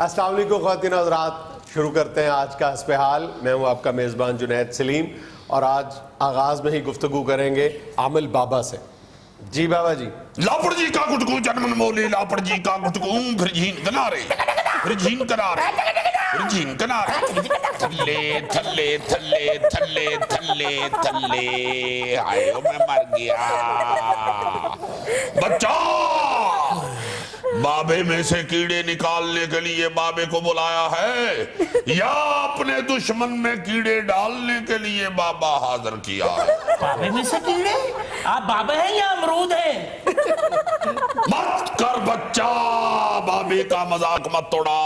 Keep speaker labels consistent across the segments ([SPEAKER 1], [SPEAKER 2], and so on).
[SPEAKER 1] अस्सलाम वालेकुम ख़वातीन और हज़रात, शुरू करते हैं आज का हस्बे हाल। मैं हूँ आपका मेज़बान जुनैद सलीम और आज आगाज़ में ही गुफ्तगू करेंगे आमिल बाबा से। जी बाबा जी।
[SPEAKER 2] लापड़ जी का गुटकू जन्मन मोले, लापड़ जी का गुटकू फिर झीन किनारे, फिर झीन किनारे, फिर झीन किनारे, थल्ले थल्ले थल्ले थल्ले थल्ले थल्ले, आयो मैं मर गया। बच्चा बाबे में से कीड़े निकालने के लिए बाबे को बुलाया है या अपने दुश्मन में कीड़े डालने के लिए बाबा हाजिर किया है?
[SPEAKER 3] बाबे में से कीड़े? आप बाबा हैं या अमरूद हैं?
[SPEAKER 2] मत कर बच्चा, बाबे का मजाक मत तोड़ा,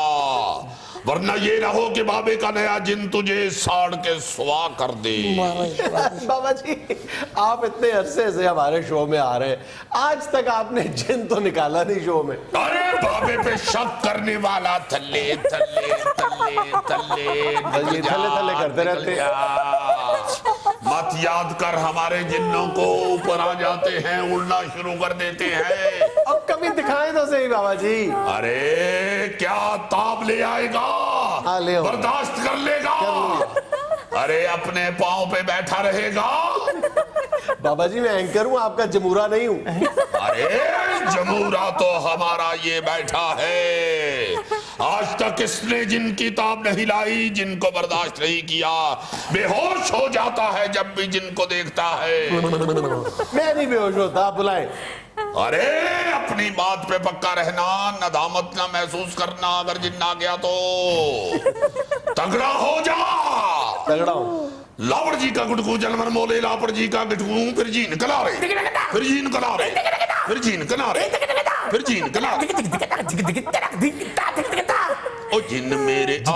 [SPEAKER 2] वरना ये ना हो कि बाबे का नया जिन तुझे साड़ के सुआ कर दे।
[SPEAKER 1] बाबा जी, आप इतने अरसे से हमारे शो में आ रहे हैं, आज तक आपने जिन तो निकाला नहीं शो में।
[SPEAKER 2] अरे बाबे पे शक करने वाला थल्ले थल्ले थल्ले थल्ले
[SPEAKER 1] थल्ले थल्ले करते रहते।
[SPEAKER 2] मत याद कर, हमारे जिन्नों को ऊपर आ जाते हैं, उड़ना शुरू कर देते हैं।
[SPEAKER 1] अब कभी दिखाएं तो सही बाबा जी।
[SPEAKER 2] अरे क्या ताप ले आएगा?
[SPEAKER 1] ले
[SPEAKER 2] बर्दाश्त कर लेगा? अरे अपने पांव पे बैठा रहेगा?
[SPEAKER 1] बाबा जी मैं एंकर हूँ, आपका जमूरा नहीं हूँ।
[SPEAKER 2] अरे जमूरा तो हमारा ये बैठा है। आज तक इसने जिनकी ताप नहीं लाई, जिनको बर्दाश्त नहीं किया, बेहोश हो जाता है जब भी जिनको देखता है।
[SPEAKER 1] मैं नहीं बेहोश होता, आप बुलाएं।
[SPEAKER 2] अरे अपनी बात पे पक्का रहना, नदामत ना महसूस करना, अगर जिन्न आ गया तो तगड़ा हो जा।
[SPEAKER 1] तगड़ा हूँ।
[SPEAKER 2] लावड़ जी का गुटकू जन्मन मोले, लापड़ जी का गुटकू फिर जीन कलारे, फिर जीन कलारे, फिर जीन कलारे, फिर जीन कलारे। ओ जिन मेरे आ आ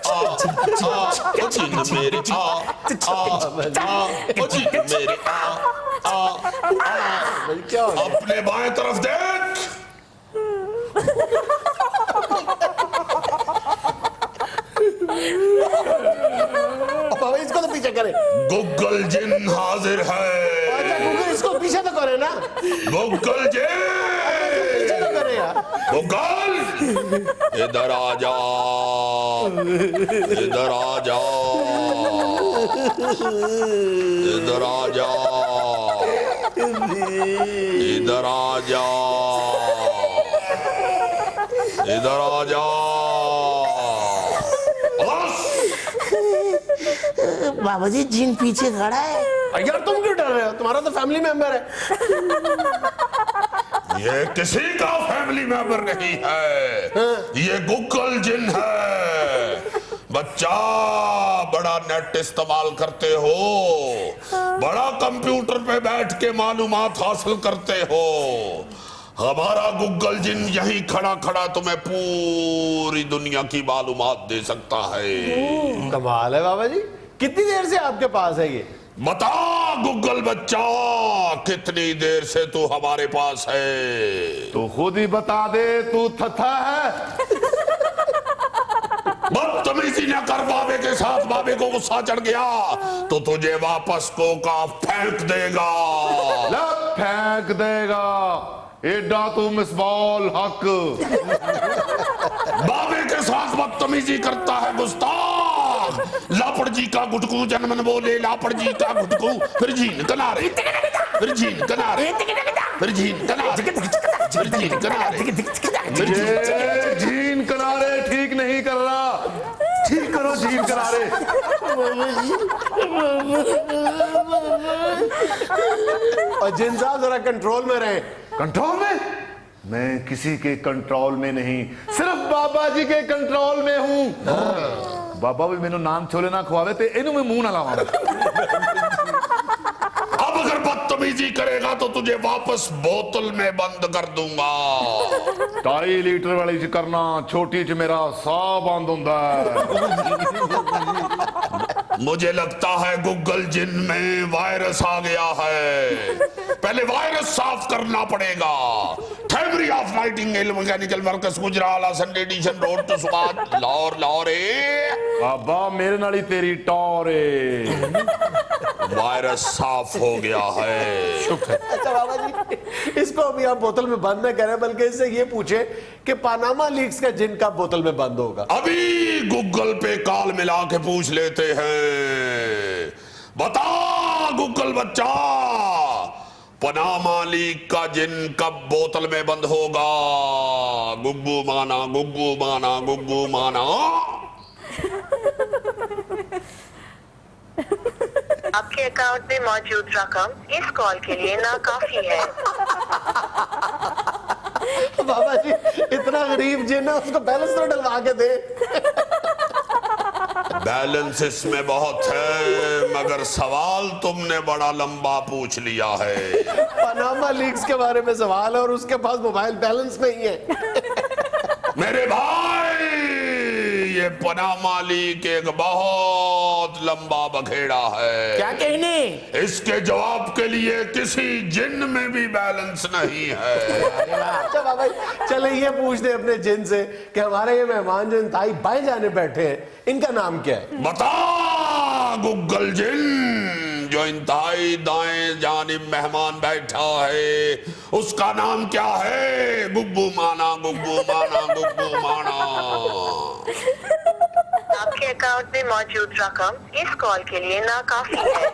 [SPEAKER 2] आ, ओ जिन मेरे आ आ, ओ जिन मेरे आ
[SPEAKER 1] क्या हो गया?
[SPEAKER 2] अपने बाएं तरफ देख।
[SPEAKER 1] बाबा इसको तो पीछे करे।
[SPEAKER 2] गूगल जिन हाजिर है।
[SPEAKER 1] अच्छा गूगल इसको पीछे तो करे ना।
[SPEAKER 2] गूगल जिन
[SPEAKER 1] पीछे तो करे यार।
[SPEAKER 2] गूगल इधर आ जा, इधर आ जा, इधर आ जा, इधर आ जा, इधर आ जा।
[SPEAKER 3] बाबा जी जिन पीछे खड़ा है।
[SPEAKER 1] यार तुम क्यों डर रहे हो? तुम्हारा तो फैमिली मेंबर है।
[SPEAKER 2] ये किसी का फैमिली मेंबर नहीं है, ये गूगल जिन है। बच्चा बड़ा नेट इस्तेमाल करते हो, बड़ा कंप्यूटर पे बैठ के मालूमात हासिल करते हो। हमारा गूगल जिन यहीं खड़ा खड़ा तुम्हें पूरी दुनिया की मालूमात दे सकता है।
[SPEAKER 1] कमाल है बाबा जी, कितनी देर से आपके पास है ये?
[SPEAKER 2] बता गूगल बच्चा, कितनी देर से तू हमारे पास है?
[SPEAKER 4] तो खुद ही बता दे, तू थथा है।
[SPEAKER 2] बदतमीजी न कर बाबे के साथ, बाबे को गुस्सा चढ़ गया तो तुझे वापस कोका फेंक देगा।
[SPEAKER 4] लग फेंक देगा, एडा तू मिसबाल हक।
[SPEAKER 2] बाबे के साथ बदतमीजी करता है गुस्ताख। लापड़ जी का गुटकू जन्मन बोले, लापड़ जी का गुटकू फिर झीन किनारे, फिर झीन किनारे, फिर झीन किनारे, फिर झीन किनारे।
[SPEAKER 4] ये झीन किनारे ठीक नहीं कर रहा, ठीक करो झीन किनारे।
[SPEAKER 1] और जिन साहब जरा कंट्रोल में रहे।
[SPEAKER 4] कंट्रोल में? मैं किसी के कंट्रोल में नहीं, सिर्फ बाबा जी के कंट्रोल में हूँ। बाबा भी मेनू नाम छोले ना खुआवे ते इनू में मुंह ना लावा।
[SPEAKER 2] अब अगर बदतमीजी करेगा तो तुझे वापस बोतल में बंद कर दूंगा।
[SPEAKER 4] 2.5 लीटर वाली च करना, छोटी च मेरा साह बंद होंदा है।
[SPEAKER 2] मुझे लगता है गूगल जिन में वायरस आ गया है, पहले वायरस साफ करना पड़ेगा। थेमरी of Nightingale mechanical workers Gujral Sunday edition road to सुबाद लाहौर। लाहौर
[SPEAKER 4] बाबा मेरे नाल ही तेरी टॉर है।
[SPEAKER 2] वायरस साफ हो गया है।
[SPEAKER 1] शुक्र। अच्छा बाबा जी, इसको अभी आप बोतल में बंद न करें, बल्कि इससे ये पूछे कि पनामा लीक्स का जिन कब बोतल में बंद होगा।
[SPEAKER 2] अभी गूगल पे कॉल मिला के पूछ लेते हैं। बता गूगल बच्चा, पनामा लीक का जिन कब बोतल में बंद होगा? गुग्गू माना, गुग्गू माना, गुग्गू माना।
[SPEAKER 5] आपके अकाउंट में मौजूद रकम इस कॉल के लिए नाकाफी है।
[SPEAKER 1] बाबा जी, इतना गरीब जिन है, उसको बैलेंस तो डलवा के दे।
[SPEAKER 2] बैलेंस इसमें बहुत है, मगर सवाल तुमने बड़ा लंबा पूछ लिया है।
[SPEAKER 1] पनामा लीक्स के बारे में सवाल है और उसके पास मोबाइल बैलेंस नहीं है।
[SPEAKER 2] मेरे भाई, ये पनामा लीक एक बहुत लंबा बखेड़ा है।
[SPEAKER 3] क्या कहने?
[SPEAKER 2] इसके जवाब के लिए किसी जिन में भी बैलेंस नहीं है।
[SPEAKER 1] अच्छा बाबा जी, चले ये पूछ दे अपने जिन से कि हमारे ये मेहमान जो इंतहाई बाएं जाने बैठे हैं, इनका नाम क्या है?
[SPEAKER 2] बता गूगल जिन, जो इंतहाई दाएं जानिब मेहमान बैठा है, उसका नाम क्या है? गुग्गू माना, गुग्गू माना, गुग्गू माना।
[SPEAKER 5] आपके अकाउंट में मौजूद रकम इस कॉल के लिए नाकाफी है।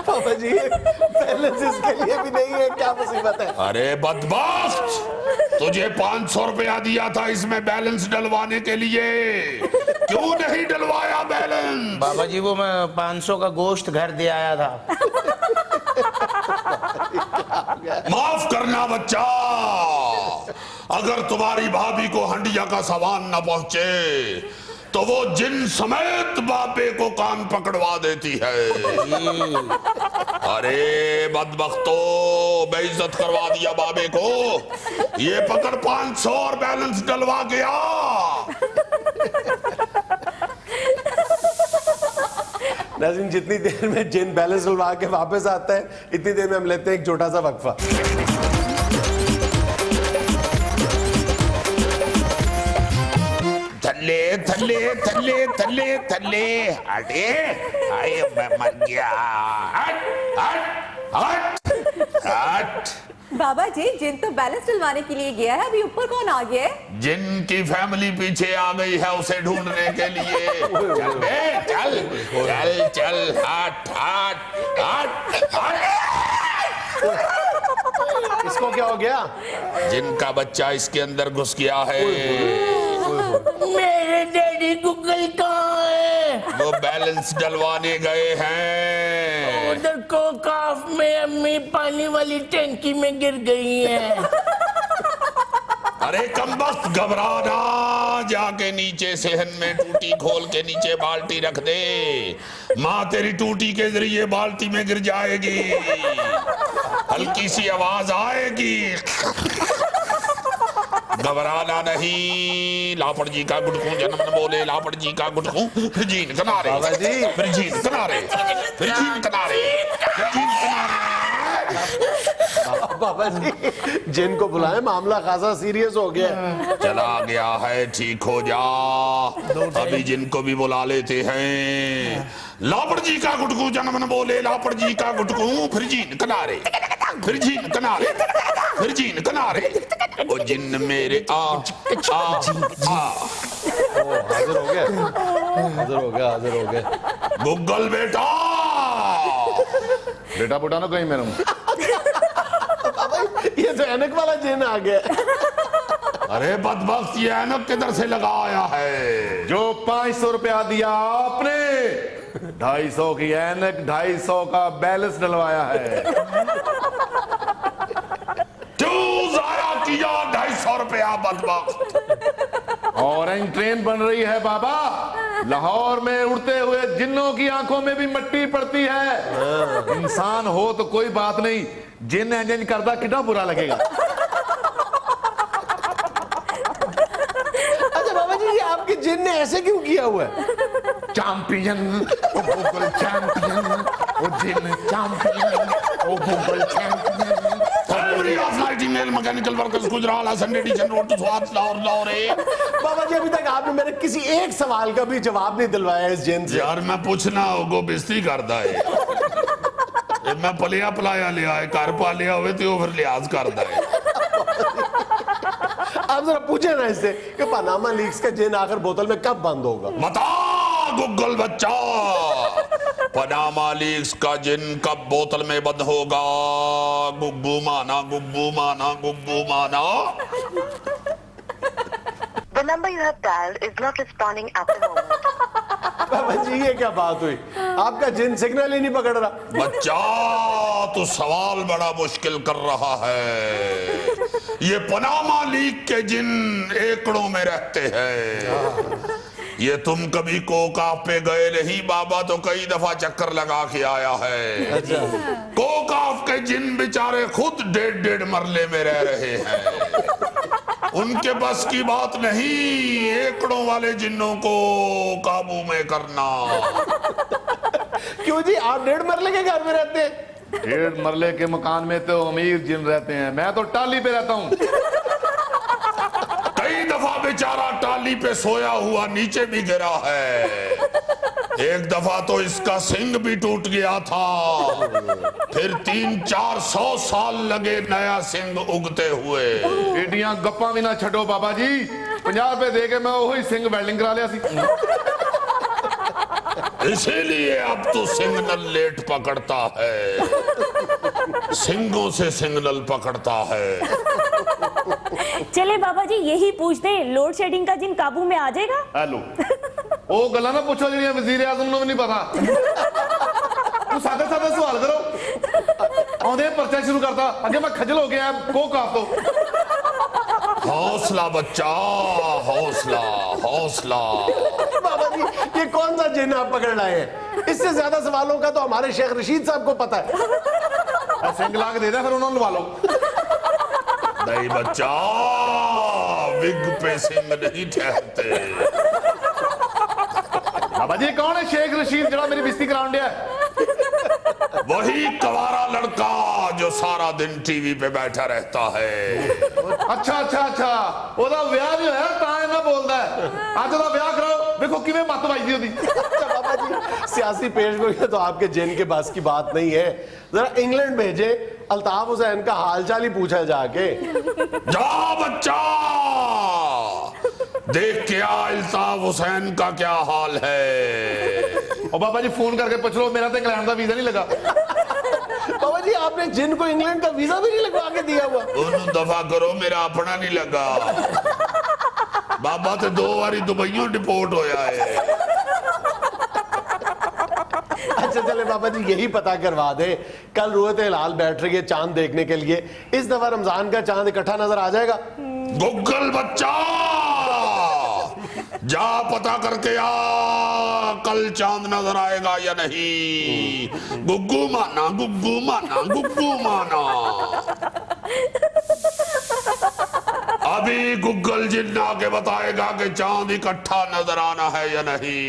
[SPEAKER 1] बाबा जी, बैलेंस इसके लिए भी नहीं है, क्या मुसीबत है?
[SPEAKER 2] अरे बदबख्त, तुझे 500 रुपया दिया था इसमें बैलेंस डलवाने के लिए, क्यों नहीं डलवाया बैलेंस?
[SPEAKER 3] बाबा जी, वो मैं 500 का गोश्त घर दे आया था।
[SPEAKER 2] माफ करना बच्चा, अगर तुम्हारी भाभी को हंडिया का सामान न पहुंचे तो वो जिन समेत बापे को कान पकड़वा देती है। अरे बदबख्तो, बेइज्जत करवा दिया बाबे को। ये पकड़ 500 और बैलेंस डलवा गया।
[SPEAKER 1] नाज़रीन, जितनी देर में जिन बैलेंस डलवा के वापस आता है, इतनी देर में हम लेते हैं एक छोटा सा वक्फा।
[SPEAKER 2] थल्ले थल्ले थल्ले थल्ले थल्ले, अरे आए मैं मर गया। हट हट हट हट।
[SPEAKER 6] बाबा जी, जिन तो बैलेंस डलवाने के लिए गया है, अभी ऊपर कौन आ गया है?
[SPEAKER 2] जिन की फैमिली पीछे आ गई है उसे ढूंढने के लिए। चल बे, चल चल चल, हट हट हट हट।
[SPEAKER 1] इसको क्या हो गया?
[SPEAKER 3] जिनका बच्चा इसके अंदर घुस गया है। मेरे डैडी गूगल कहाँ है?
[SPEAKER 2] वो बैलेंस डलवाने गए हैं।
[SPEAKER 3] उधर कोकाफ में अम्मी पानी वाली टंकी में गिर गई है।
[SPEAKER 2] अरे कमबख्त, घबराना, जाके नीचे सेहन में टूटी खोल के नीचे बाल्टी रख दे। माँ तेरी टूटी के जरिए बाल्टी में गिर जाएगी, हल्की सी आवाज आएगी। घबराना नहीं। लापड़ जी का गुटकू जन्म न बोले, लापड़ जी का गुटकू, फिर जीन किनारे,
[SPEAKER 1] बाबा जी,
[SPEAKER 2] फिर जीन किनारे, फिर जीन किनारे, फिर जीन किनारे।
[SPEAKER 1] बाबा जी, जिन को बुलाएं, मामला खासा सीरियस हो गया है।
[SPEAKER 2] चला गया है, ठीक हो जा। अभी जिनको भी बुला लेते हैं। लापड़ जी का गुटकू जन्म न बोले, लापड़ जी का गुटकू, फिर जीन किनारे, फिर जीन किनारे, फिर जीन किनारे। ओ जिन मेरे आ आ आ।
[SPEAKER 1] हाजिर हो गया, हाजिर हो गया, हाजिर हो गया।
[SPEAKER 2] गूगल बेटा,
[SPEAKER 4] बेटा बुटा ना कहीं मेरा।
[SPEAKER 1] बाबा, ये तो ऐनक वाला जिन आ गया।
[SPEAKER 2] अरे बदबख्त, ये ऐनक किधर से लगाया है?
[SPEAKER 4] जो 500 रुपया दिया आपने, 250 की ऐनक, 250 का बैलेंस डलवाया है।
[SPEAKER 2] क्यों जाया किया 250 रुपया बदबख्त?
[SPEAKER 4] ऑरेंज ट्रेन बन रही है बाबा, लाहौर में उड़ते हुए जिन्नों की आंखों में भी मट्टी पड़ती है। इंसान हो तो कोई बात नहीं, जिन इंजन करता कितना बुरा लगेगा।
[SPEAKER 1] अच्छा बाबा जी, ये आपके जिन ने ऐसे क्यों किया हुआ है?
[SPEAKER 4] Champion, oh Google champion, oh जिन champion, oh Google champion.
[SPEAKER 2] Every of life nightingale mechanical workers Gujral Hasan edition road to स्वाद लाहौर है।
[SPEAKER 1] बाबा जी अभी तक आपने मेरे किसी एक सवाल का भी जवाब नहीं दिलवाया इस जिन से।
[SPEAKER 2] यार मैं पूछना होगो बेइज्जती करदा है। मैं पलिया पलाया लिया है, घर पा लिया हुए तो फिर लिहाज करदा है।
[SPEAKER 1] आप जरा पूछे ना इससे कि पनामा लीक्स का जिन आखिर बोतल में कब बंद होगा।
[SPEAKER 2] बता गूगल बच्चा, पनामा लीक्स का जिन कब बोतल में बंद होगा? गुग्गू माना गुग्गू माना गुग्गू माना।
[SPEAKER 5] The number you have dialed is not responding at the moment.
[SPEAKER 1] बाबा जी ये क्या बात हुई, आपका जिन सिग्नल ही नहीं पकड़ रहा।
[SPEAKER 2] बच्चा तू सवाल बड़ा मुश्किल कर रहा है। ये पनामा लीक के जिन एकड़ों में रहते हैं। ये तुम कभी कोकाफ पे गए नहीं बाबा, तो कई दफा चक्कर लगा के आया है। कोकाफ के जिन बेचारे खुद 1.5 मरले में रह रहे हैं। उनके बस की बात नहीं एकड़ों वाले जिन्नों को काबू में करना।
[SPEAKER 1] क्यों जी, आप 1.5 मरले के घर में रहते हैं?
[SPEAKER 4] 1.5 मरले के मकान में तो अमीर जिन रहते हैं, मैं तो टाली पे रहता हूँ।
[SPEAKER 2] कई दफा बेचारा टाली पे सोया हुआ नीचे भी गिरा है। एक दफा तो इसका सिंग भी टूट गया था, फिर 300-400 साल लगे नया सिंग उगते हुए।
[SPEAKER 4] एडियां गप्पा भी ना छड़ो बाबा जी, 50 रुपए दे के मैं वही सिंग वेल्डिंग करा लिया सी।
[SPEAKER 2] इसीलिए अब तो सिग्नल लेट पकड़ता है, सिंगों से सिग्नल पकड़ता है।
[SPEAKER 7] चले बाबा जी यही पूछ दे, लोड शेडिंग का जिन काबू में आ जाएगा?
[SPEAKER 4] हेलो ओ गला ना पूछो जी, वजीर आजम को भी नहीं पता। तू सादे सादे सवाल करो। आउंदे परचा शुरू करता, अगे मैं खजल हो गया को काफ तो।
[SPEAKER 2] हौसला बच्चा हौसला हौसला।
[SPEAKER 1] बाबा जी ये कौन सा जिन आप पकड़ लाए हैं? इससे ज्यादा सवालों का तो हमारे शेख रशीद साहब को पता है।
[SPEAKER 4] सिंग ला के दे दे, फिर उन्होंने लवा लो।
[SPEAKER 2] नहीं बच्चा, विग पे सिंग नहीं ठहरते।
[SPEAKER 4] बाबा जी कौन है शेख रशीद जरा मेरी बेइज्जती कराउंड है?
[SPEAKER 2] वही कवारा लड़का जो सारा दिन टीवी पे बैठा रहता है।
[SPEAKER 4] अच्छा अच्छा अच्छा, ओदा ब्याह जो है तां ना बोलदा है। आज ओदा ब्याह कराओ, देखो किवें मत वाजदी ओदी।
[SPEAKER 1] अच्छा बाबा जी, सियासी पेशगोई तो आपके जिन के बस की बात नहीं है। जरा इंग्लैंड भेजे, अल्ताफ हुसैन का हालचाल ही पूछा जाके।
[SPEAKER 2] जा बच्चा, देख के आ अल्ताफ हुसैन का क्या हाल है।
[SPEAKER 4] ओ बाबा जी फोन करके पूछ लो, मेरा तो इंग्लैंड का वीजा नहीं लगा।
[SPEAKER 1] बाबा जी आपने जिन को इंग्लैंड का वीजा भी नहीं लगवा के दिया हुआ?
[SPEAKER 2] उन्होंने दफा करो, मेरा अपना नहीं लगा। बाबा तो 2 बारी दुबईयों डिपोर्ट होया है।
[SPEAKER 1] अच्छा चले बाबा जी यही पता करवा दे, कल रूहत हिलाल बैठ रही है चांद देखने के लिए, इस दफा रमजान का चांद इकट्ठा नजर आ जाएगा?
[SPEAKER 2] गूगल बच्चा जा पता करके आ, कल चांद नजर आएगा या नहीं। गुग्गू माना गुग्गू माना गुग्गू माना। अभी गूगल जिन आके बताएगा कि चांद इकट्ठा नजर आना है या नहीं।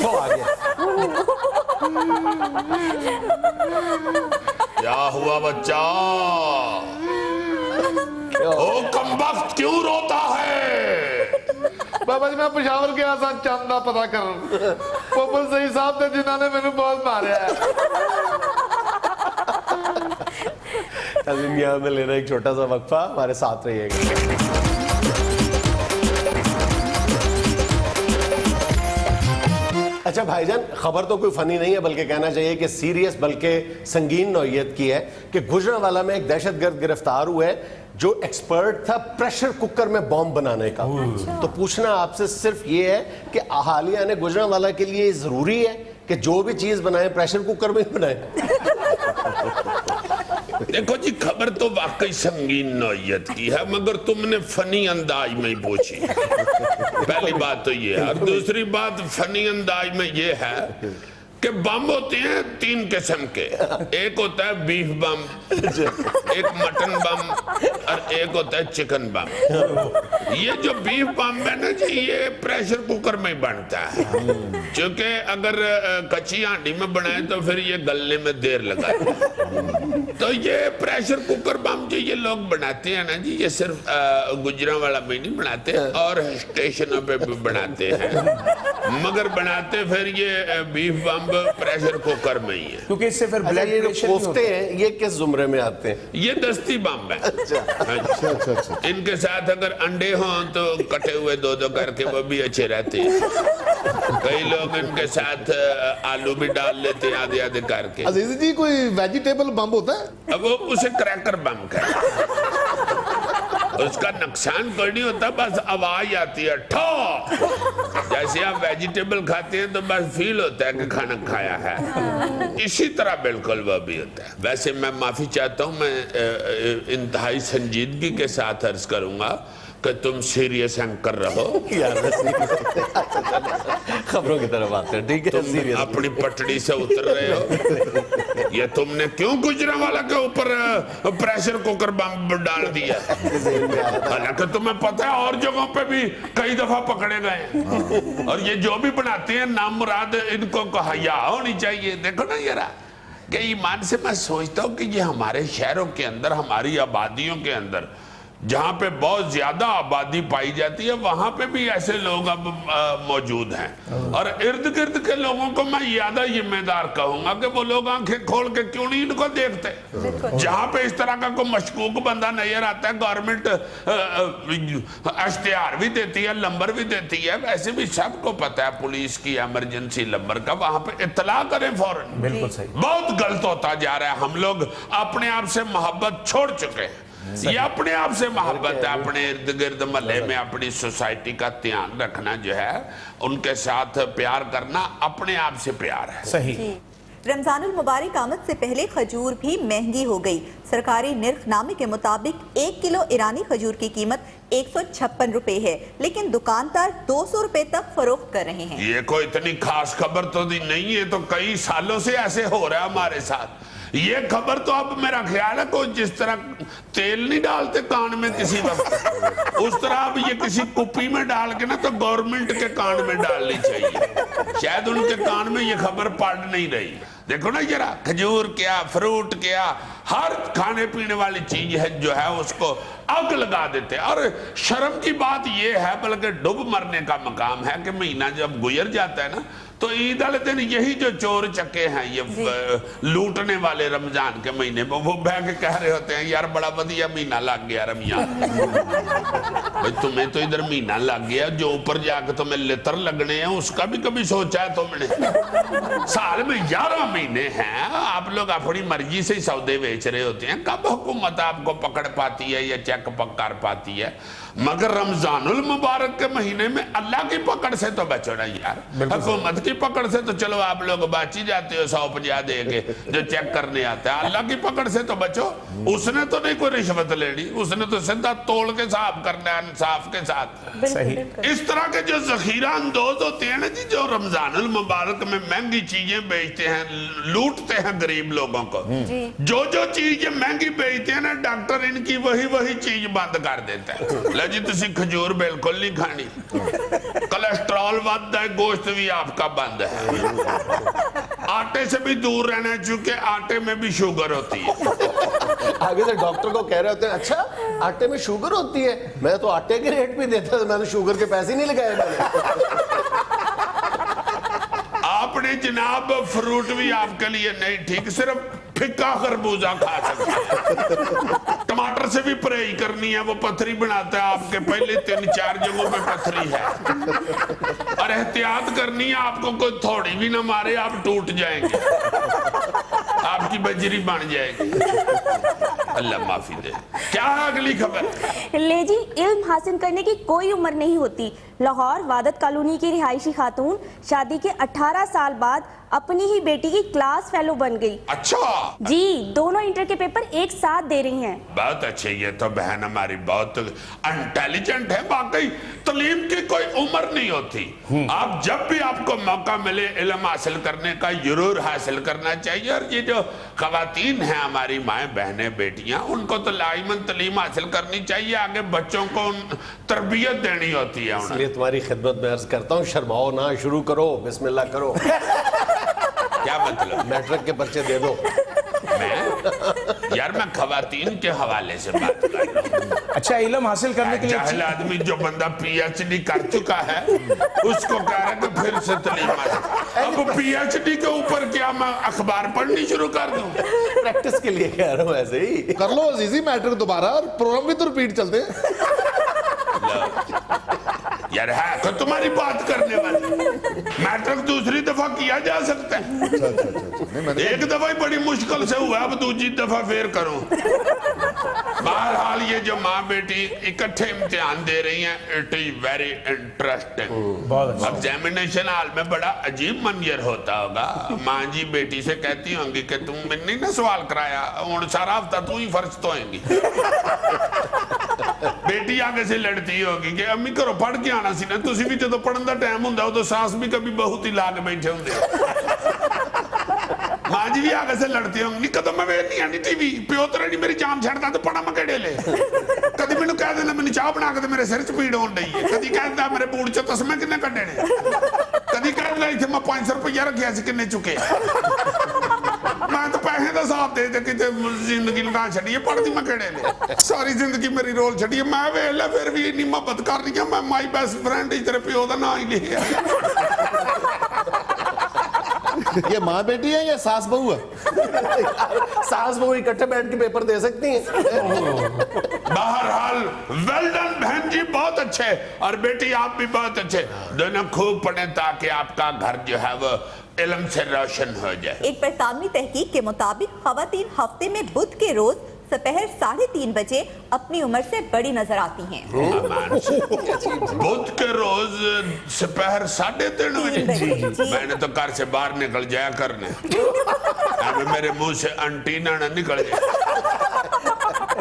[SPEAKER 1] वो आ गया।
[SPEAKER 2] क्या हुआ बच्चा? ओ कमबख्त क्यों रोता है?
[SPEAKER 4] बाबा जी मैं पेशावर गया सा चंद का पता कर, पोपल सही साहब थे जिन्होंने मैंने बहुत मारा है।
[SPEAKER 1] यहाँ में लेना एक छोटा सा वक्फा, हमारे साथ रहिएगा। अच्छा भाईजान, खबर तो कोई फनी नहीं है बल्कि कहना चाहिए कि सीरियस बल्कि संगीन नौइयत की है कि गुजरांवाला में एक दहशतगर्द गिरफ्तार हुआ है जो एक्सपर्ट था प्रेशर कुकर में बॉम्ब बनाने का। तो पूछना आपसे सिर्फ ये है कि अहालिया ने गुजरांवाला के लिए जरूरी है कि जो भी चीज बनाए प्रेशर कुकर में ही बनाए?
[SPEAKER 2] देखो जी, खबर तो वाकई संगीन नौइयत की है, मगर तुमने फनी अंदाज में ही पूछी। पहली बात तो ये है, और दूसरी बात फनी अंदाज में ये है कि बम होते हैं 3 किस्म के। एक होता है बीफ बम, एक मटन बम और एक होता है चिकन बम। ये जो बीफ बम है ना जी, ये प्रेशर कुकर में बनता है, क्योंकि अगर कच्ची हांडी में बनाए तो फिर ये गलने में देर लगाता है। तो ये प्रेशर कुकर बम जो ये लोग बनाते हैं ना जी, ये सिर्फ गुजरांवाला में नहीं बनाते और स्टेशनों पे भी बनाते हैं, मगर बनाते फिर ये बीफ बम प्रेशर कुकर में ही है,
[SPEAKER 8] क्योंकि इससे फिर ब्लड
[SPEAKER 1] ये जो
[SPEAKER 8] प्रेशर
[SPEAKER 1] कोफ्ते हैं ये किस जुमरे में आते हैं?
[SPEAKER 2] ये दस्ती बम है। अच्छा। इनके साथ अगर अंडे हों तो कटे हुए 2-2 करके वो भी अच्छे रहते हैं। कई लोग इनके साथ आलू भी डाल लेते हैं आधे-आधे करके।
[SPEAKER 4] अजीज जी, कोई वेजिटेबल बम होता है?
[SPEAKER 2] अब वो उसे क्रैकर बम कहते हैं। उसका नुकसान कोई नहीं होता, बस आवाज आती है ठो। जैसे आप वेजिटेबल खाते हैं तो बस फील होता है कि खाना खाया है, इसी तरह बिल्कुल वो भी होता है। वैसे मैं माफी चाहता हूँ, मैं इंतहाई संजीदगी के साथ अर्ज करूंगा कि तुम सीरियस एंकर रहो
[SPEAKER 1] यार खबरों की तरफ आते हैं, ठीक है?
[SPEAKER 2] तुम
[SPEAKER 1] सीरियस
[SPEAKER 2] अपनी पटड़ी से उतर रहे हो। ये तुमने क्यों गुजरांवाला के ऊपर प्रेशर कुकर बम डाल दिया? हालांकि तुम्हें पता है और जगहों पे भी कई दफा पकड़े गए। और ये जो भी बनाते हैं नामुराद, इनको हया होनी चाहिए। देखो ना यार, कि ईमान से मैं सोचता हूँ कि ये हमारे शहरों के अंदर, हमारी आबादियों के अंदर, जहाँ पे बहुत ज्यादा आबादी पाई जाती है, वहां पे भी ऐसे लोग अब मौजूद हैं। और इर्द गिर्द के लोगों को मैं ज्यादा जिम्मेदार कहूंगा कि वो लोग आंखें खोल के क्यों नहीं इनको देखते। जहाँ पे इस तरह का कोई मशकूक बंदा नजर आता है, गवर्नमेंट इश्तिहार भी देती है, नंबर भी देती है। वैसे भी सबको पता है पुलिस की इमरजेंसी नंबर का, वहां पे इत्तला करें फौरन।
[SPEAKER 8] बिल्कुल सही।
[SPEAKER 2] बहुत गलत होता जा रहा है। हम लोग अपने आप से मोहब्बत छोड़ चुके हैं। ये अपने आप से मोहब्बत है, अपने इर्द गिर्द महल्ले में अपनी सोसाइटी का ध्यान रखना, जो है उनके साथ प्यार करना, अपने आप से प्यार है।
[SPEAKER 8] सही।
[SPEAKER 6] रमजानुल मुबारक आमद से पहले खजूर भी महंगी हो गई। सरकारी निर्खनामे के मुताबिक 1 किलो ईरानी खजूर की कीमत 156 रुपए है, लेकिन दुकानदार 200 रुपए तक फरोख्त कर रहे हैं।
[SPEAKER 2] ये कोई इतनी खास खबर तो नहीं है, तो कई सालों से ऐसे हो रहा है हमारे साथ। ये खबर तो अब मेरा ख्याल है कोई जिस तरह तेल नहीं डालते कान में किसी वक्त, उस तरह अब ये किसी कुप्पी में डाल के ना तो गवर्नमेंट के कान में डालनी चाहिए। शायद उनके कान में ये खबर पड़ नहीं रही। देखो ना जरा, खजूर क्या, फ्रूट क्या, हर खाने पीने वाली चीज है जो है उसको आग लगा देते हैं। और शर्म की बात ये है, बल्कि डूब मरने का मकाम है कि महीना जब गुजर जाता है ना, तो ईद वाले दिन यही जो चोर चक्के हैं, ये लूटने वाले रमजान के महीने में, वो बह के कह रहे होते हैं यार बड़ा बढ़िया महीना लग गया रमजान। भाई तुम्हें तो इधर महीना लग गया, जो ऊपर जाकर तुम्हें लेतर लगने हैं उसका भी कभी सोचा है तुमने? साल में 11 महीने हैं, आप लोग अपनी मर्जी से सौदे बेच रहे होते हैं। कब हुकूमत आपको पकड़ पाती है या चेक कर पाती है? मगर रमजानुल मुबारक के महीने में अल्लाह की पकड़ से तो बचो ना यार। हुकूमत की पकड़ से तो चलो आप लोग बच ही जाते हो 150 दे के जो चेक करने आता है। अल्लाह की पकड़ से तो बचो। उसने तो नहीं कोई रिश्वत लेनी, उसने तो सीधा तोल के साफ करना है इंसाफ के साथ।
[SPEAKER 8] सही।
[SPEAKER 2] इस तरह के जो जखीरा अंदोज होते हैं ना जी, जो रमजानुल मुबारक में महंगी चीजें बेचते हैं, लूटते हैं गरीब लोगों को। जो जो चीज महंगी बेचते हैं ना, डॉक्टर इनकी वही चीज बंद कर देता है। जी तुसी खजूर बिल्कुल नहीं खानी, कोलेस्ट्रॉल बढ़ता है, गोश्त भी आपका बंद है। आटे से भी दूर रहना है, चूंकि आटे में भी शुगर होती है।
[SPEAKER 1] आगे से डॉक्टर को कह रहे होते हैं अच्छा आटे में शुगर होती है, मैं तो आटे के रेट भी देता था, मैंने शुगर के पैसे नहीं लगाए मैंने।
[SPEAKER 2] आपने जनाब फ्रूट भी आपके लिए नहीं ठीक, सिर्फ फिक्का खरबूजा खा सकते। टमाटर से भी परहेज करनी है, वो पथरी बनाता है आपके, पहले 3-4 जगहों पे पथरी है। और एहतियात करनी है आपको, कोई थोड़ी भी ना मारे, आप टूट जाएंगे, आपकी बजरी बन जाएगी। अल्लाह माफी दे। क्या है अगली खबर?
[SPEAKER 7] ले जी, इल्म हासिल करने की कोई उम्र नहीं होती, लाहौर वादत कॉलोनी की रिहायशी खातून शादी के 18 साल बाद अपनी ही बेटी की क्लास फेलो बन गई।
[SPEAKER 2] अच्छा
[SPEAKER 7] जी, दोनों इंटर के पेपर एक साथ दे रही हैं।
[SPEAKER 2] बहुत अच्छे, ये तो बहन हमारी बहुत इंटेलिजेंट है। वाकई तालीम की कोई उम्र नहीं होती। आप जब भी आपको मौका मिले इल्म हासिल करने का जरूर हासिल करना चाहिए। और ये जो खवातीन हैं हमारी माएँ बहनें बेटियां, उनको तो लाइमन तालीम हासिल करनी चाहिए। आगे बच्चों को तरबियत देनी होती है।
[SPEAKER 1] इसलिए तुम्हारी खिदमत में अर्ज करता हूँ, शर्माओ ना, शुरू करो, बिस्मिल्लाह करो।
[SPEAKER 2] क्या मतलब?
[SPEAKER 1] मैट्रिक के पर्चे दे दो।
[SPEAKER 2] मैं यार मैं खवातीन के हवाले से बात कर रहा हूँ।
[SPEAKER 8] अच्छा, इल्म हासिल करने के लिए
[SPEAKER 2] जाहिल आदमी जो बंदा PhD कर चुका है उसको कह रहा है कि फिर से तालीम हासिल। अब PhD के ऊपर क्या मैं अखबार पढ़नी शुरू कर दूं?
[SPEAKER 1] प्रैक्टिस के लिए कह रहा हूँ, ऐसे ही
[SPEAKER 4] कर लो अजीजी मैट्रिक दोबारा, और प्रोग्राम भी तो रिपीट चलते हैं।
[SPEAKER 2] यार है तो तुम्हारी बात करने वाली। मैट्रिक दूसरी दफा किया जा सकता है। एक दफा ही बड़ी मुश्किल से हुआ, अब दूसरी दफा फिर करो। बहरहाल ये जो माँ बेटी इकट्ठे इम्तिहान दे रही हैं, it is very interesting. Examination hall में बड़ा अजीब मंजर होता होगा। माँ जी बेटी से कहती होंगी कि तुम मैंने ना सवाल कराया, हूं सारा हफ्ता तू ही फर्ज तो होगी। बेटी आगे से लड़ती होगी कि अम्मी घरों पढ़ के आना सी ना, तुसी भी जो पढ़न का टाइम होंदा उदों सास भी कभी बहुत ही ला के बैठे होंदे। मां जी भी आगे से लड़ती होंगी, कदों मैं वेख नहीं आनी टीवी, प्यो तेरा नहीं मेरी जान छड़दा तो पढ़ा मैं केड़े ले। कदी मैनू कह देना मैनू चाह बना के ते मेरे सिर च पीड़ होण डई है, कदी कहदा मेरे बूट च तस्मे किन्ने कड्डे ने, कदी कहदा इत्थे मैं 500 रुपया रखिया सी किन्ने चुके। मैं तो पैसे का हिसाब दे कि जिंदगी लगा छड़ी, पढ़ती मैं केड़े ले, सारी जिंदगी मेरी रोल छड़ी। मैं वेख ला फिर भी इन्नी मोहब्बत कर रही हूं, मैं माई बेस्ट फ्रेंड तेरे प्यो का नाम ही लिखिया।
[SPEAKER 4] ये माँ बेटी है या सास बहू है?
[SPEAKER 1] सास बहू इकट्ठे बैठ के पेपर दे सकती हैं।
[SPEAKER 2] बहरहाल वेल डन बहन जी, बहुत अच्छे, और बेटी आप भी बहुत अच्छे। दोनों खूब पढ़े ताकि आपका घर जो है वो इल्म से रोशन हो जाए।
[SPEAKER 6] एक बरतानवी तहकीक के मुताबिक खवातीन हफ्ते में बुध के रोज दोपहर 3:30 बजे अपनी उम्र से बड़ी नजर आती हैं।
[SPEAKER 2] बुध के रोज दोपहर 3:30 बजे मैंने तो घर से बाहर निकल जाया करने, अब मेरे मुंह से अंटीना न निकल जाए,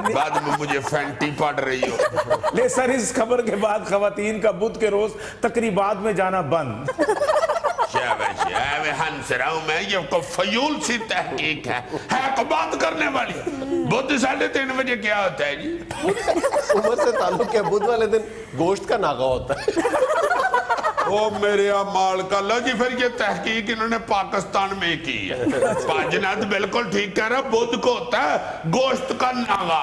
[SPEAKER 2] बाद में मुझे फैंटी पड़ रही हो।
[SPEAKER 8] ले सर, इस खबर के बाद खवातीन का बुध के रोज तकरीबात में जाना बंद।
[SPEAKER 2] हंस रहा हूं मैं, ये को फयूल सी तहकीक है को बात करने वाली। बुध 3:30 बजे क्या होता है जी?
[SPEAKER 1] उम्र से ताल्लुक है, बुध वाले दिन गोश्त का नागा होता है।
[SPEAKER 2] ओ मेरे माल का लो जी, फिर ये तहकीक इन्होंने पाकिस्तान में की है। पाजनात बिल्कुल ठीक कह रहा, बुध को होता है गोश्त का नागा,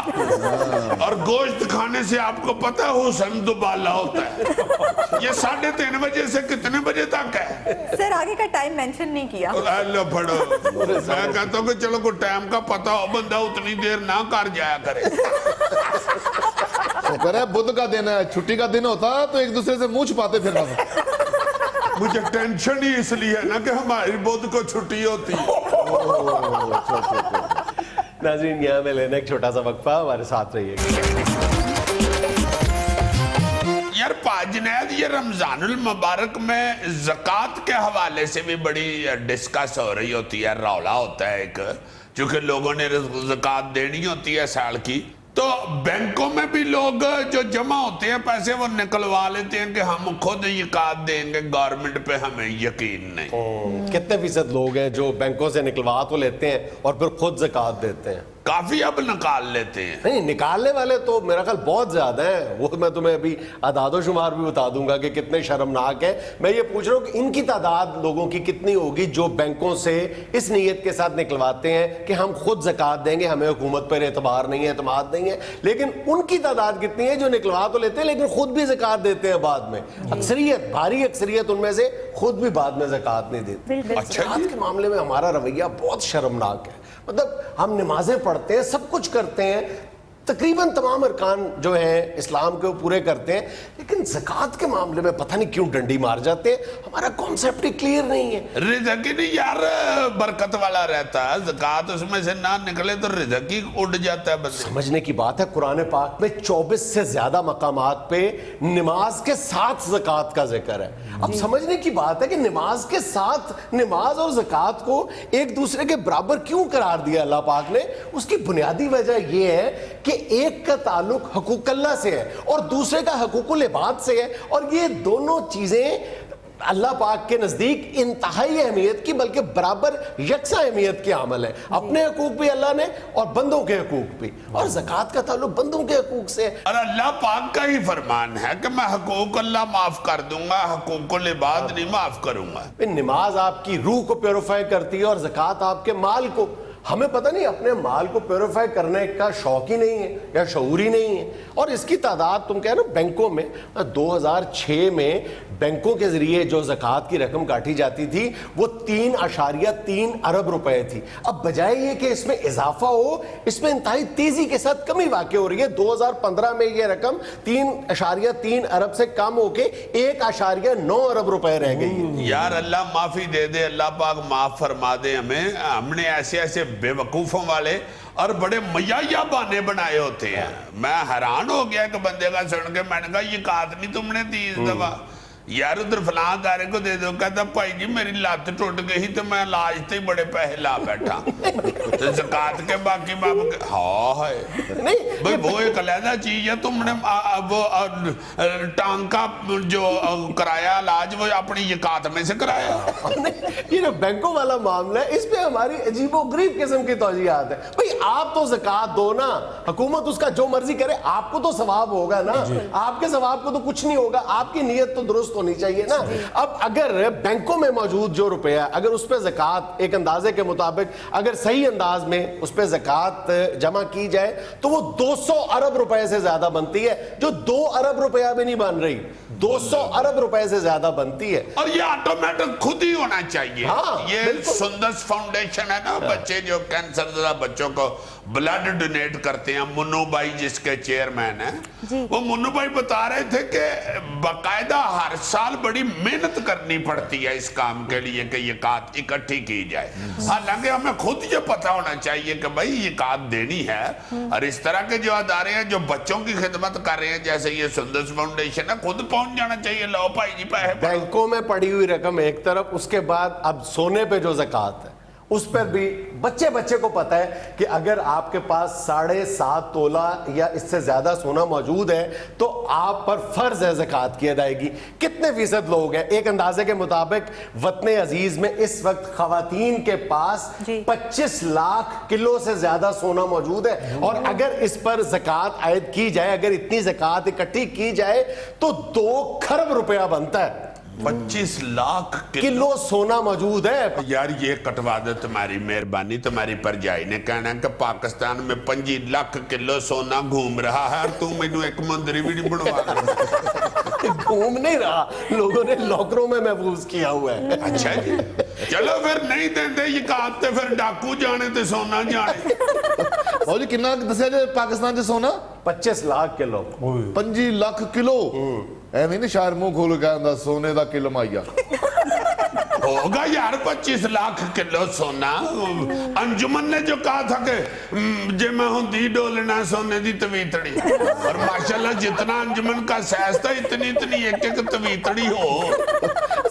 [SPEAKER 2] और गोश्त खाने से आपको पता है हुस्न दुबाला होता है। ये 3:30 बजे से कितने बजे तक है?
[SPEAKER 6] सर आगे का टाइम मेंशन नहीं किया।
[SPEAKER 2] लो पढ़ो, मैं कहता हूँ कि चलो कोई टाइम का पता हो, बंदा उतनी देर ना कर जाया करे।
[SPEAKER 4] तो कह रहा है बुध का दिन है, छुट्टी का दिन होता तो एक दूसरे से मुंह छुपाते फिरना था।
[SPEAKER 2] मुझे टेंशन ही इसलिए है ना कि हमारी बुध को छुट्टी होती है।
[SPEAKER 1] नाज़रीन, यहाँ में लेने एक छोटा सा वक्फा, हमारे साथ रहिएगा।
[SPEAKER 2] यार पाजनैद, ये रमजानुल मुबारक में ज़कात के हवाले से भी बड़ी डिस्कस हो रही होती है, रौला होता है एक, क्योंकि लोगों ने ज़कात देनी होती है साल की, तो बैंकों में भी लोग जो जमा होते हैं पैसे वो निकलवा लेते हैं कि हम खुद ज़कात देंगे, गवर्नमेंट पे हमें यकीन नहीं।
[SPEAKER 1] कितने फीसद लोग हैं जो बैंकों से निकलवा तो लेते हैं और फिर खुद ज़कात देते हैं?
[SPEAKER 2] काफी अब निकाल लेते हैं।
[SPEAKER 1] नहीं, निकालने वाले तो मेरा ख्याल बहुत ज्यादा है, वो मैं तुम्हें अभी आदादो शुमार भी बता दूंगा कि कितने शर्मनाक है। मैं ये पूछ रहा हूँ कि इनकी तादाद लोगों की कितनी होगी जो बैंकों से इस नीयत के साथ निकलवाते हैं कि हम खुद ज़कात देंगे, हमें हुकूमत पर एतबार नहीं है, एतमाद नहीं है, लेकिन उनकी तादाद कितनी है जो निकलवा तो लेते हैं लेकिन खुद भी ज़कात देते हैं बाद में? अक्सरियत, भारी अक्सरियत उनमें से खुद भी बाद में ज़कात नहीं देते।
[SPEAKER 2] अच्छा
[SPEAKER 1] आज के मामले में हमारा रवैया बहुत शर्मनाक है। मतलब हम नमाजें पढ़ते हैं, सब कुछ करते हैं, तकरीबन तमाम अरकान जो हैं इस्लाम के वो पूरे करते हैं, लेकिन ज़कात के मामले में पता नहीं क्यों डंडी मार जाते हैं। हमारा कॉन्सेप्ट ही क्लियर नहीं है।
[SPEAKER 2] रिज़्क़ ही नहीं यार बरकत वाला रहता है, ज़कात उसमें से ना निकले तो रिज़्क़ ही उड़ जाता है। बस
[SPEAKER 1] समझने की बात है, कुरान पाक में 24 से ज्यादा मकामात पे नमाज के साथ ज़कात का जिक्र है। अब समझने की बात है कि नमाज के साथ नमाज और ज़कात को एक दूसरे के बराबर क्यों करार दिया अल्लाह पाक ने। उसकी बुनियादी वजह यह है कि एक का ताल्लुक हकूक़ल्लाह से है और दूसरे का हकूक़ुल इबाद से है, और ये दोनों चीजें अल्लाह पाक के नजदीक इंतहाई अहमियत की बल्कि बराबर यकसा अहमियत के अमल है। अपने हकूक भी अल्लाह ने और बंदों के हकूक भी, और ज़कात का ताल्लुक बंदों के हकूक से है।
[SPEAKER 2] और अल्लाह पाक का ही फरमान है कि मैं हकूक अल्लाह माफ कर दूंगा, हकूकुल इबाद नहीं माफ करूंगा।
[SPEAKER 1] नमाज आपकी रूह को प्योरीफाई करती है और ज़कात आपके माल को। हमें पता नहीं अपने माल को प्योरीफाई करने का शौक ही नहीं है या शऊर ही नहीं है। और इसकी तादाद तुम कह रहे हो बैंकों में 2006 में बैंकों के जरिए जो ज़कात की रकम काटी जाती थी वो 3.3 अरब रुपए थी। अब बजाय ये कि इसमें इजाफा हो, इसमें इंतहाई तेजी के साथ कमी वाक़ हो रही है। 2015 में ये रकम 3.3 अरब से कम होके 1.9 अरब रुपए रह गई है।
[SPEAKER 2] यार अल्लाह माफी दे दे, अल्लाह पाक माफ फरमा दे हमें। हमने ऐसे ऐसे बेवकूफों वाले और बड़े मयाया बहाने बनाए होते हैं। मैं हैरान हो गया कि बंदे का सुन के, मैंने कहा ये कात नहीं तुमने दी इस दफा यार, उधर फलां दारे को दे दो। कहता भाई जी मेरी लत टूट गई तो मैं इलाज ते बड़े पैसे ला बैठा तो ज़कात के बाकी बाबू के हाँ है
[SPEAKER 1] नहीं
[SPEAKER 2] भाई, वो एक अलहदा चीज है। तुमने वो टांग का जो कराया इलाज वो अपनी ज़कात में से कराया।
[SPEAKER 1] ये जो बैंकों वाला मामला है, इस पे हमारी अजीबोगरीब किस्म की तौजीहात है। भाई आप तो ज़कात दो ना, हुकूमत उसका जो मर्जी करे, आपको तो सवाब होगा ना। आपके सवाब को तो कुछ नहीं होगा, आपकी नीयत तो दुरुस्त होनी चाहिए ना। अब अगर बैंकों में मौजूद जो रुपया, अगर उस पर ज़कात एक अंदाजे के मुताबिक अगर सही अंदाज में उस पर ज़कात जमा की जाए तो वो 200 अरब रुपए से ज्यादा बनती है, जो 2 अरब रुपया भी नहीं बन रही, 200 अरब रुपए से ज्यादा बनती है।
[SPEAKER 2] और ये ऑटोमेटिक खुद ही होना चाहिए।
[SPEAKER 1] हाँ,
[SPEAKER 2] ये सुंदस फाउंडेशन है ना, बच्चे जो कैंसर ज़्यादा बच्चों को ब्लड डोनेट करते हैं, मुन्नू भाई जिसके चेयरमैन है, वो मुन्नू भाई बता रहे थे कि बाकायदा हर साल बड़ी मेहनत करनी पड़ती है इस काम के लिए कि ये कात इकट्ठी की जाए। हालांकि हमें खुद ये पता होना चाहिए कि भाई ये कात देनी है, और इस तरह के जो अदारे हैं जो बच्चों की खिदमत कर रहे हैं जैसे ये सुंदस फाउंडेशन है, खुद पहुंच जाना चाहिए। लो भाई जी पैसे
[SPEAKER 1] बैंकों में पड़ी हुई रकम एक तरफ, उसके बाद अब सोने पे जो ज़कात है उस पर भी बच्चे को पता है कि अगर आपके पास 7.5 तोला या इससे ज्यादा सोना मौजूद है तो आप पर फर्ज है ज़कात की अदायगी। कितने फीसद लोग हैं? एक अंदाजे के मुताबिक वतन अजीज में इस वक्त खवातीन के पास 25 लाख किलो से ज्यादा सोना मौजूद है, और अगर इस पर ज़कात आयद की जाए, अगर इतनी ज़कात इकट्ठी की जाए तो 2 खरब रुपया बनता है।
[SPEAKER 2] 25 लाख
[SPEAKER 1] किलो सोना मौजूद है।
[SPEAKER 2] यार ये कटवा दो, तुम्हारी मेहरबानी। तुम्हारी परजाई ने कहना कि पाकिस्तान में 25 लाख किलो सोना घूम रहा है और तू मैनू एक मंदिर भी नहीं बनवा।
[SPEAKER 1] घूम नहीं रहा, लोगों ने लॉकरों में महफूज किया हुआ है।
[SPEAKER 2] अच्छा जी, चलो फिर नहीं देते ये कात ते फिर डाकू जाने ते सोना जाने।
[SPEAKER 4] और जी कितना दसिया जे पाकिस्तान च सोना?
[SPEAKER 1] 25 लाख किलो।
[SPEAKER 4] 25 लाख किलो ਐਵੇਂ ਨਹੀਂ ਸ਼ਾਇਰ ਮੂੰਹ ਖੋਲ ਕੇ ਆਂਦਾ ਸੋਨੇ ਦਾ ਕਿਲੋ ਮਾਈਆ
[SPEAKER 2] होगा यार 25 लाख किलो सोना। अंजुमन ने जो कहा था कि जे मैं होंदी डोलना सोने दी तवीतड़ी, और माशाल्लाह जितना अंजुमन का सैस था इतनी एक एक तवीतड़ी हो।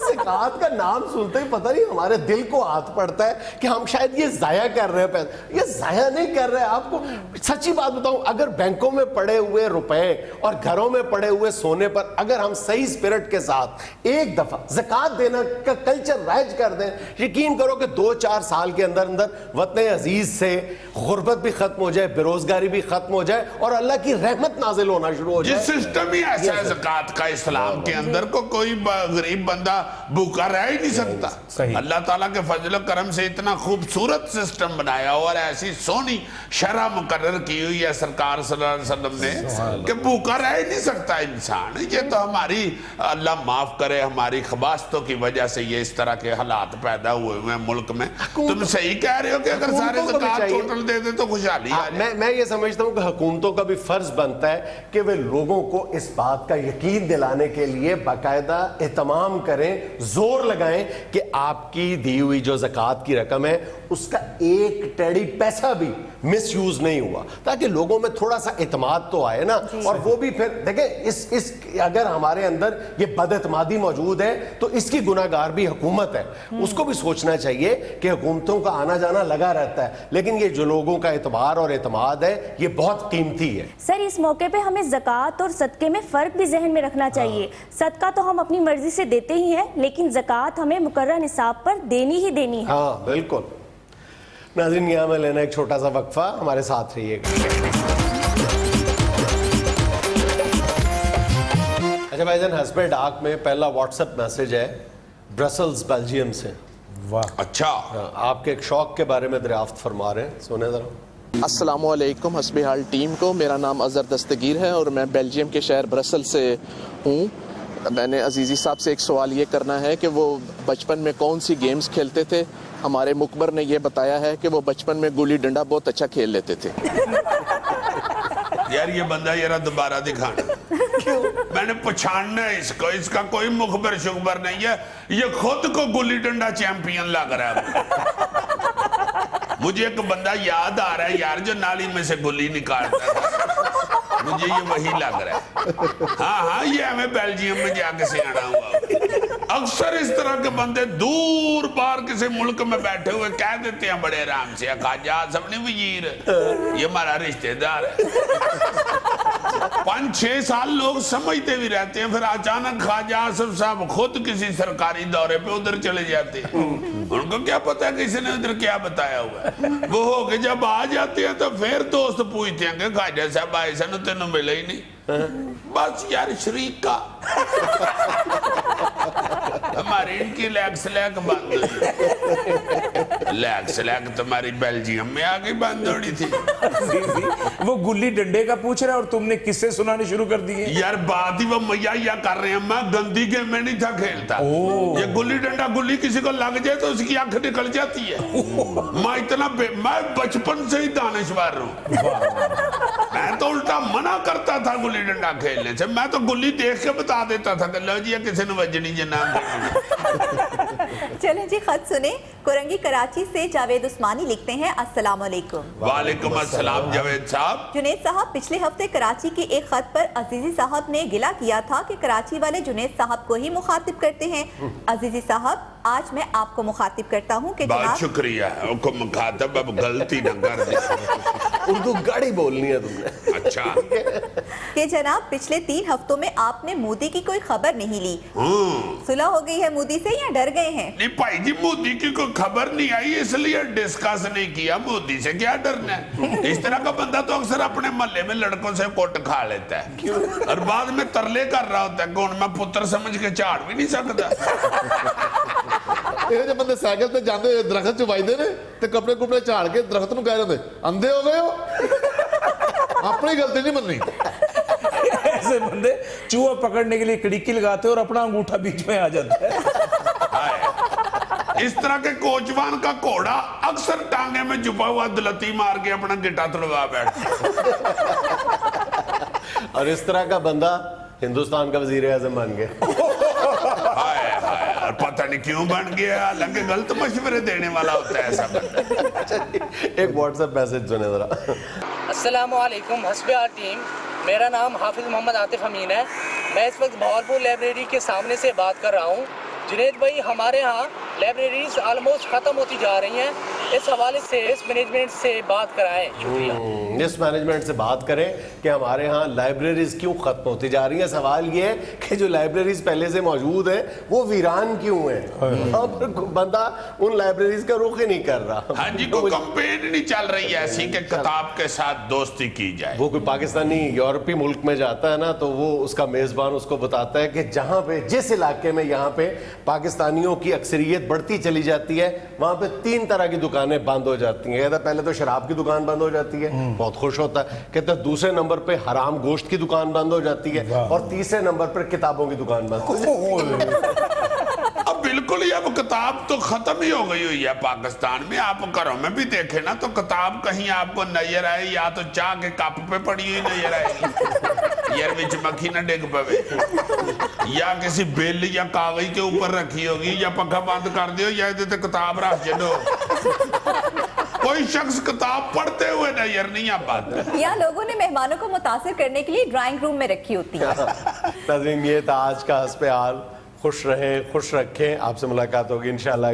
[SPEAKER 1] ज़कात का नाम सुनते ही पता नहीं हमारे दिल को हाथ पड़ता है कि हम शायद ये जाया कर रहे हैं पैसे। ये जाया नहीं कर रहे हैं। आपको सच्ची बात बताऊं, अगर बैंकों में पड़े हुए रुपए और घरों में पड़े हुए सोने पर अगर हम सही स्पिरिट के साथ एक दफा ज़कात देने का कल्चर राइज कर दें, यकीन करो कि 2-4 साल के अंदर अंदर वतन अजीज से गुर्बत भी खत्म हो जाए, बेरोजगारी भी खत्म हो जाए और अल्लाह की रहमत नाजिल होना शुरू हो जाए।
[SPEAKER 2] जिस सिस्टम ही ऐसा है ज़कात का इस्लाम के अंदर को, कोई गरीब बंदा भूखा रह ही नहीं सकता।
[SPEAKER 8] सही।
[SPEAKER 2] अल्लाह ताला के फजल करम से इतना खूबसूरत सिस्टम बनाया और ऐसी सोनी शरह मुकर्रर की हुई है सरकार सल्लल्लाहु अलैहि वसल्लम ने कि भूखा रह ही नहीं सकता इंसान। ये तो हमारी, अल्लाह माफ करे, हमारी खबास्तों की वजह से ये इस तरह के हालात पैदा हुए हुए हैं मुल्क में। तुम सही कह रहे हो कि अगर सारे ज़कात टोटल दे दे तो खुशहाली आ जाए।
[SPEAKER 1] मैं ये समझता हूं कि हुकूमतों का भी फर्ज बनता है कि वे लोगों को इस बात का यकीन दिलाने के लिए बाकायदा एहतमाम करें, जोर लगाएं कि आपकी दी हुई जो ज़कात की रकम है उसका एक टेढ़ी पैसा भी मिस यूज नहीं हुआ, ताकि लोगों में थोड़ा सा एतमाद तो आए ना। और वो भी फिर देखें, इस अगर हमारे अंदर ये बदएतमादी मौजूद है तो इसकी गुनाहगार भी हुकूमत है। उसको भी सोचना चाहिए कि हुकूमतों का आना जाना लगा रहता है, लेकिन ये जो लोगों का एतबार और एतमाद है ये बहुत कीमती है।
[SPEAKER 7] सर, इस मौके पे हमें ज़कात और सदक़े में फ़र्क भी जहन में रखना चाहिए। सदका तो हम अपनी मर्जी से देते ही हैं, लेकिन ज़कात हमें मुकर्रर निसाब पर देनी ही देनी है।
[SPEAKER 1] हाँ बिल्कुल। नाज़रीन, यहाँ में लेना एक छोटा सा वक्फा, हमारे साथ रहिएगा। अच्छा भाईजान, हस्बे डाक में पहला व्हाट्सएप मैसेज है ब्रसल्स बेल्जियम से।
[SPEAKER 8] वाह।
[SPEAKER 2] अच्छा,
[SPEAKER 1] आपके एक शौक के बारे में दरियाफ्त फरमा रहे हैं, सुने जरा।
[SPEAKER 9] अस्सलामुअलैकुम हस्बे हाल टीम को, मेरा नाम अज़हर दस्तगीर है और मैं बेल्जियम के शहर ब्रसल से हूँ। मैंने अजीज़ी साहब से एक सवाल ये करना है कि वो बचपन में कौन सी गेम्स खेलते थे। हमारे मुखबर ने ये बताया है कि वो बचपन में गुल्ली डंडा बहुत अच्छा खेल लेते थे।
[SPEAKER 2] यार ये बंदा जरा दोबारा दिखाना, मैंने पछाड़ना है इसको, इसका कोई मुखबर शुखबर नहीं है, ये खुद को गुल्ली डंडा चैंपियन लग रहा है। मुझे एक बंदा याद आ रहा है यार, जो नाली में से गुल्ली निकालता था, मुझे ये वही लग रहा है। हाँ, ये हमें बेल्जियम में जाके सियाना हुआ। अक्सर इस तरह के बंदे दूर बाहर किसी मुल्क में बैठे हुए कह देते हैं बड़े आराम से, खाजा सबने वजीर, ये हमारा रिश्तेदार है। 5-6 साल लोग समझते भी रहते हैं, फिर अचानक ख्वाजा आसिफ साहब खुद किसी सरकारी दौरे पे उधर चले जाते हैं। उनको क्या पता है किसी ने उधर क्या बताया हुआ है। वो हो के जब आ जाते हैं तो फिर दोस्त पूछते हैं कि ख्वाजा साहब आए सन, तेन मिले ही नहीं। बस यार शरीक का हमारी इनकी लैग स्लैग बंद हुई। लैग स्लैग तुम्हारी बेल्जियम में आके बंद हो रही थी।
[SPEAKER 8] वो गुल्ली डंडे का पूछ रहा है और तुमने किस्से सुनाने शुरू कर दिए।
[SPEAKER 2] यार बात ही वो मैया या कर रहे हैं, मैं गंदी गेम में नहीं था खेलता। ये गुल्ली डंडा, गुल्ली किसी को लग जाए तो उसकी आंख निकल जाती है। मैं बचपन से ही दानिशवर हूँ। मैं तो उल्टा मना करता था गुल्ली डंडा खेलने से। मैं तो गुल्ली देख के बता देता था कि लो जी किसी ने वजनी जनाब।
[SPEAKER 6] चलें जी, खत सुने। कुरंगी कराची से जावेद उस्मानी लिखते हैं, अस्सलाम वालेकुम।
[SPEAKER 2] वालेकुम अस्सलाम जावेद साहब।
[SPEAKER 6] जुनेद साहब, पिछले हफ्ते कराची के एक खत पर अजीजी साहब ने गिला किया था कि कराची वाले जुनेद साहब को ही मुखातिब करते हैं। अजीजी साहब, आज मैं आपको मुखातिब करता हूँ कि
[SPEAKER 2] बहुत शुक्रिया, आपको मुखातिब अब गलती न कर दे।
[SPEAKER 1] उर्दू गाड़ी बोलनी है तुमने।
[SPEAKER 2] अच्छा
[SPEAKER 6] कि जनाब, पिछले 3 हफ्तों में आपने मोदी की कोई खबर नहीं ली। सुलह हो गई है मोदी से या डर गए हैं?
[SPEAKER 2] नहीं भाई जी, मोदी की कोई खबर नहीं आई इसलिए डिस्कस नहीं किया। मोदी से क्या डरना है? इस तरह का बंदा तो अक्सर अपने मोहल्ले में लड़कों से कोट खा लेता है और बाद में तरले कर रहा होता है, कौन मैं पुत्र समझ के झाड़ भी नहीं सकता।
[SPEAKER 4] ਇਹ ਜੇ ਬੰਦੇ ਸਾਈਕਲ ਤੇ ਜਾਂਦੇ ਦਰਖਤ ਚ ਵੱਜਦੇ ਨੇ ਤੇ ਕੱਪੜੇ ਕੁਪੜੇ ਝਾੜ ਕੇ ਦਰਖਤ ਨੂੰ ਕਹਿ ਦਿੰਦੇ ਅੰਧੇ ਹੋ ਗਏ ਹੋ, अपनी गलती नहीं मननी।
[SPEAKER 8] ऐसे बंदे चूहा पकड़ने के लिए कड़िकी लगाते हैं और अपना अंगूठा बीच में आ जाता है।
[SPEAKER 2] इस तरह के कोचवान का घोड़ा अक्सर टांगे में छुपा हुआ दलती मार के अपना गिटा तुड़वा बैठता।
[SPEAKER 1] और इस तरह का बंदा हिंदुस्तान का वजीर आजम बन गया।
[SPEAKER 2] और पता नहीं क्यों बन गया, हालांकि गलत मशवरे देने वाला होता है ऐसा बंदा।
[SPEAKER 1] एक व्हाट्सएप मैसेज सुने जरा।
[SPEAKER 10] अस्सलाम वालेकुम हस्बे आर टीम, मेरा नाम हाफिज मोहम्मद आतिफ अमीन है। मैं इस वक्त भावलपुर लाइब्रेरी के सामने से बात कर रहा हूँ। जुनेद भाई, हमारे यहाँ लाइब्रेरीज ऑलमोस्ट खत्म होती जा रही हैं। इस हवाले से इस मैनेजमेंट से बात कराएं। शुक्रिया।
[SPEAKER 1] इस मैनेजमेंट से बात करें कि हमारे यहाँ लाइब्रेरीज क्यों खत्म होती जा रही है। सवाल ये है कि जो लाइब्रेरीज पहले से मौजूद है वो वीरान क्यों है। अब बंदा उन लाइब्रेरीज का रुख ही नहीं कर रहा।
[SPEAKER 2] हाँ जी, कोई कंपेन नहीं चल रही है ऐसी कि किताब के साथ दोस्ती की जाए।
[SPEAKER 1] वो कोई पाकिस्तानी यूरोपीय मुल्क में जाता है ना, तो वो उसका मेजबान उसको बताता है कि जहां पे जिस इलाके में यहाँ पे पाकिस्तानियों की अक्सरियत बढ़ती चली जाती है वहां पे 3 तरह की दुकानें बंद हो जाती हैं। कहता पहले तो शराब की दुकान बंद हो जाती है, बहुत खुश होता है। कहता दूसरे नंबर पे हराम गोश्त की दुकान बंद हो जाती है और तीसरे नंबर पर किताबों की दुकान बंद हो जाती है।
[SPEAKER 2] अब बिल्कुल ही अब किताब तो खत्म ही हो गई हुई है पाकिस्तान में। आप घरों में भी देखे ना तो किताब कहीं आपको नजर आए या तो चाह के कप पे पड़ी हुई नजर आएगी, यार विच मक्खी ना डिग पवे, या किसी बेल या कागज के ऊपर रखी होगी, या पंखा बंद कर दियो या इधर किताब रख चलो। कोई शख्स किताब पढ़ते हुए नजर नहीं आता।
[SPEAKER 6] यहाँ लोगों ने मेहमानों को मुतासिर करने के लिए ड्राइंग रूम में रखी होती है।
[SPEAKER 1] नाज़रीन, ये था आज का हस्बे हाल। खुश रहें, खुश रखें। आपसे मुलाकात होगी इंशाल्लाह।